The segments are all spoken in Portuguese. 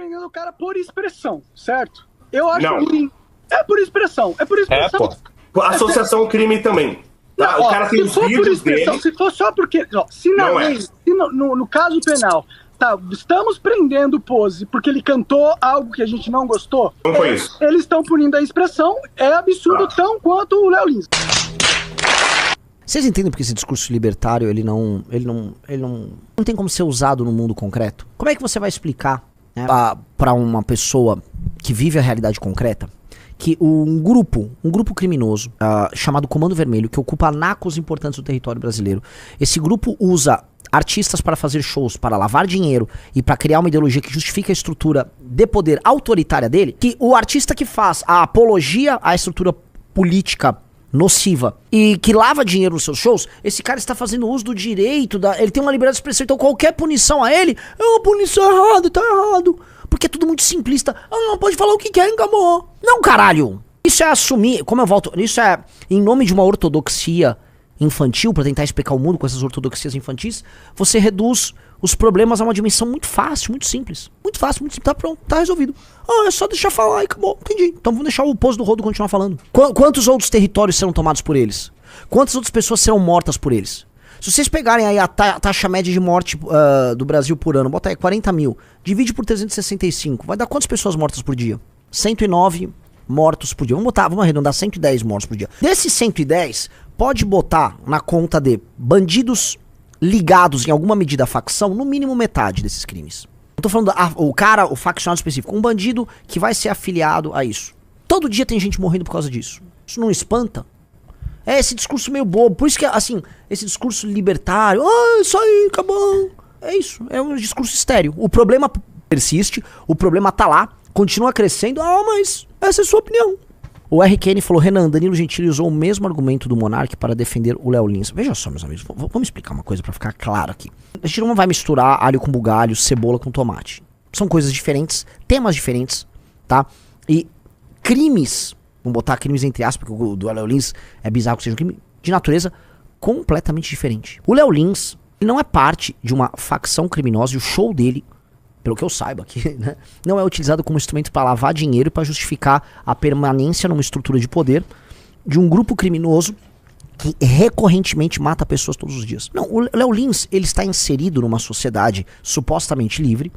prendendo o cara por expressão, certo? Eu acho Não. ruim. É por expressão. Pô. Associação ao crime também. Tá? Não, o cara tem os vídeos dele. Se for só porque... Ó, se na lei, se no caso penal, tá, estamos prendendo o Pose porque ele cantou algo que a gente não gostou, Não foi isso. Eles estão punindo a expressão, é absurdo tão quanto o Léo Lins. Vocês entendem porque esse discurso libertário, ele não tem como ser usado no mundo concreto? Como é que você vai explicar, né, pra uma pessoa que vive a realidade concreta que um grupo criminoso chamado Comando Vermelho, que ocupa anacos importantes do território brasileiro, esse grupo usa artistas para fazer shows, para lavar dinheiro e para criar uma ideologia que justifica a estrutura de poder autoritária dele, que o artista que faz a apologia à estrutura política nociva e que lava dinheiro nos seus shows, esse cara está fazendo uso do direito, ele tem uma liberdade de expressão, então qualquer punição a ele é uma punição errada, tá errado. Porque é tudo muito simplista. Não, pode falar o que quer, acabou. Não, caralho. Isso é assumir, como eu volto, isso é em nome de uma ortodoxia infantil, pra tentar explicar o mundo com essas ortodoxias infantis, você reduz os problemas a uma dimensão muito fácil, muito simples. Muito fácil, muito simples, tá pronto, tá resolvido. É só deixar falar e acabou, entendi. Então vamos deixar o Pose do Rodo continuar falando. Quantos outros territórios serão tomados por eles? Quantas outras pessoas serão mortas por eles? Se vocês pegarem aí a taxa média de morte do Brasil por ano, bota aí 40 mil, divide por 365, vai dar quantas pessoas mortas por dia? 109 mortos por dia. Vamos arredondar 110 mortos por dia. Desses 110, pode botar na conta de bandidos ligados em alguma medida à facção, no mínimo metade desses crimes. Não tô falando o faccionado específico, um bandido que vai ser afiliado a isso. Todo dia tem gente morrendo por causa disso. Isso não espanta? É esse discurso meio bobo. Por isso que, assim, esse discurso libertário, isso aí, acabou. É isso, é um discurso estéril. O problema persiste, o problema tá lá, continua crescendo, mas essa é a sua opinião. O RQN falou, Renan, Danilo Gentili usou o mesmo argumento do Monark para defender o Léo Lins. Veja só, meus amigos, vamos explicar uma coisa pra ficar claro aqui. A gente não vai misturar alho com bugalho, cebola com tomate. São coisas diferentes, temas diferentes, tá? E crimes, vamos botar crimes entre aspas, porque o do Léo Lins é bizarro que seja um crime de natureza completamente diferente. O Léo Lins, ele não é parte de uma facção criminosa e o show dele, pelo que eu saiba aqui, né, não é utilizado como instrumento para lavar dinheiro e para justificar a permanência numa estrutura de poder de um grupo criminoso que recorrentemente mata pessoas todos os dias. Não, o Léo Lins, ele está inserido numa sociedade supostamente livre,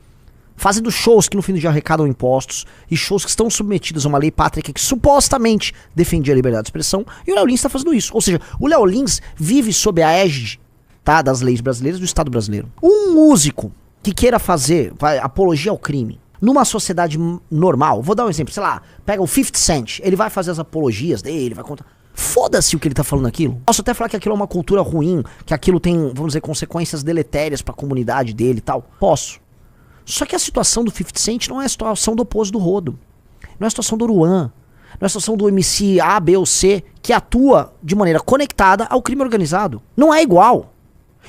fazendo shows que no fim do dia arrecadam impostos e shows que estão submetidos a uma lei pátrica que supostamente defendia a liberdade de expressão, e o Léo Lins está fazendo isso. Ou seja, o Léo Lins vive sob a égide, tá, das leis brasileiras do Estado brasileiro. Um músico que queira fazer apologia ao crime numa sociedade normal, vou dar um exemplo, sei lá, pega o 50 Cent, ele vai fazer as apologias dele, vai contar. Foda-se o que ele tá falando aquilo. Posso até falar que aquilo é uma cultura ruim, que aquilo tem, vamos dizer, consequências deletérias pra comunidade dele e tal. Posso. Só que a situação do 50 Cent não é a situação do Pose do Rodo. Não é a situação do Oruan. Não é a situação do MC A, B ou C, que atua de maneira conectada ao crime organizado. Não é igual.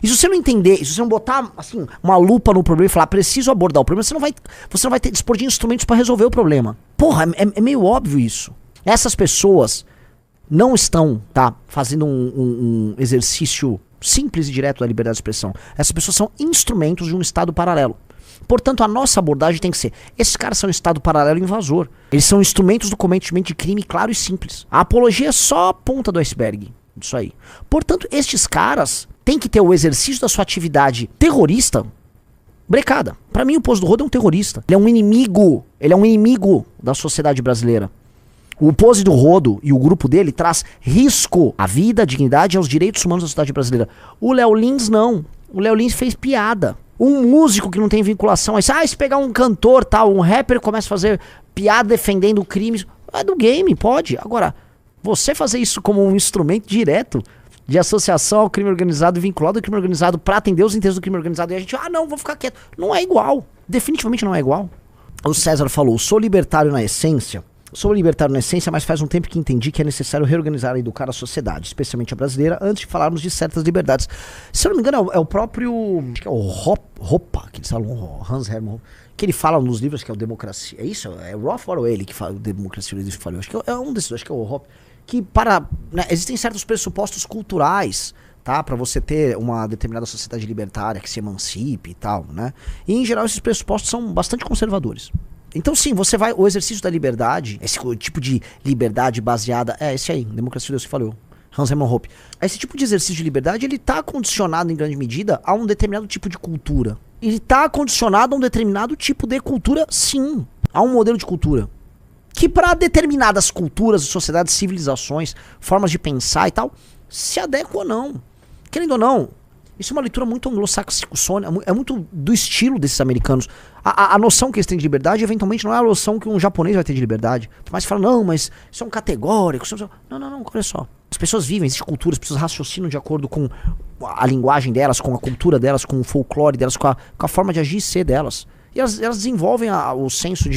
E se você não entender, se você não botar assim, uma lupa no problema e falar, preciso abordar o problema, você não vai ter dispor de instrumentos para resolver o problema. Porra, é meio óbvio isso. Essas pessoas não estão, tá, fazendo um exercício simples e direto da liberdade de expressão. Essas pessoas são instrumentos de um estado paralelo. Portanto, a nossa abordagem tem que ser, esses caras são um estado paralelo invasor. Eles são instrumentos do cometimento de crime claro e simples. A apologia é só a ponta do iceberg disso aí. Portanto, estes caras têm que ter o exercício da sua atividade terrorista brecada. Pra mim, o Pose do Rodo é um terrorista. Ele é um inimigo da sociedade brasileira. O Pose do Rodo e o grupo dele traz risco à vida, à dignidade e aos direitos humanos da sociedade brasileira. O Léo Lins não. O Léo Lins fez piada. Um músico que não tem vinculação a isso. Se pegar um cantor, tal, um rapper começa a fazer piada defendendo crimes. É do game, pode. Agora, você fazer isso como um instrumento direto de associação ao crime organizado e vinculado ao crime organizado pra atender os interesses do crime organizado e a gente, não, vou ficar quieto. Não é igual. Definitivamente não é igual. O César falou, sou libertário na essência, mas faz um tempo que entendi que é necessário reorganizar e educar a sociedade, especialmente a brasileira, antes de falarmos de certas liberdades. Se eu não me engano, é o próprio, acho que é o Hoppe, que eles falam, Hans Hermann, que ele fala nos livros que é o Democracia. É isso? É o Roth ou ele que fala o Democracia que falou? Acho que é um desses, acho que é o Hoppe. Que existem certos pressupostos culturais, tá? Pra você ter uma determinada sociedade libertária que se emancipe e tal, né? E em geral esses pressupostos são bastante conservadores. Então sim, você vai, o exercício da liberdade, esse tipo de liberdade baseada, esse aí, democracia de Deus que falou, Hans Hermann Hoppe. Esse tipo de exercício de liberdade, ele tá condicionado em grande medida a um determinado tipo de cultura. Ele tá condicionado a um determinado tipo de cultura, sim, a um modelo de cultura. Que para determinadas culturas, sociedades, civilizações, formas de pensar e tal, se adequa ou não. Querendo ou não, isso é uma leitura muito anglo-saxônica, é muito do estilo desses americanos. A noção que eles têm de liberdade, eventualmente, não é a noção que um japonês vai ter de liberdade. Mas fala, não, mas isso é um categórico. Não, olha só. As pessoas vivem, existe cultura, as pessoas raciocinam de acordo com a linguagem delas, com a cultura delas, com o folclore delas, com a forma de agir e ser delas. E elas desenvolvem o senso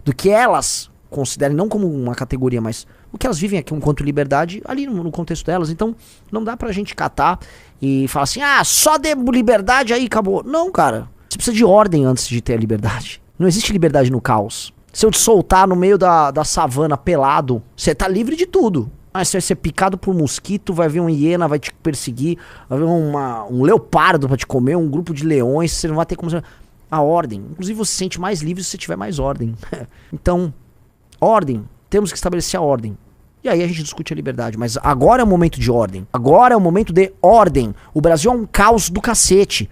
do que elas consideram, não como uma categoria, mas o que elas vivem aqui enquanto liberdade, ali no contexto delas. Então, não dá pra gente catar e falar assim, só dê liberdade aí, acabou. Não, cara. Você precisa de ordem antes de ter a liberdade. Não existe liberdade no caos. Se eu te soltar no meio da savana pelado, você tá livre de tudo. Mas você vai ser picado por mosquito, vai vir uma hiena, vai te perseguir, vai vir um leopardo pra te comer, um grupo de leões, você não vai ter como... A ordem. Inclusive você se sente mais livre se você tiver mais ordem. Então, ordem. Temos que estabelecer a ordem. E aí a gente discute a liberdade. Mas agora é o momento de ordem. Agora é o momento de ordem. O Brasil é um caos do cacete.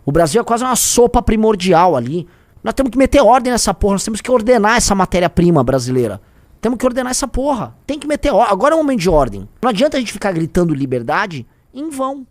O Brasil é quase uma sopa primordial ali. Nós temos que meter ordem nessa porra. Nós temos que ordenar essa matéria-prima brasileira. Temos que ordenar essa porra. Tem que meter ordem. Agora é o momento de ordem. Não adianta a gente ficar gritando liberdade em vão.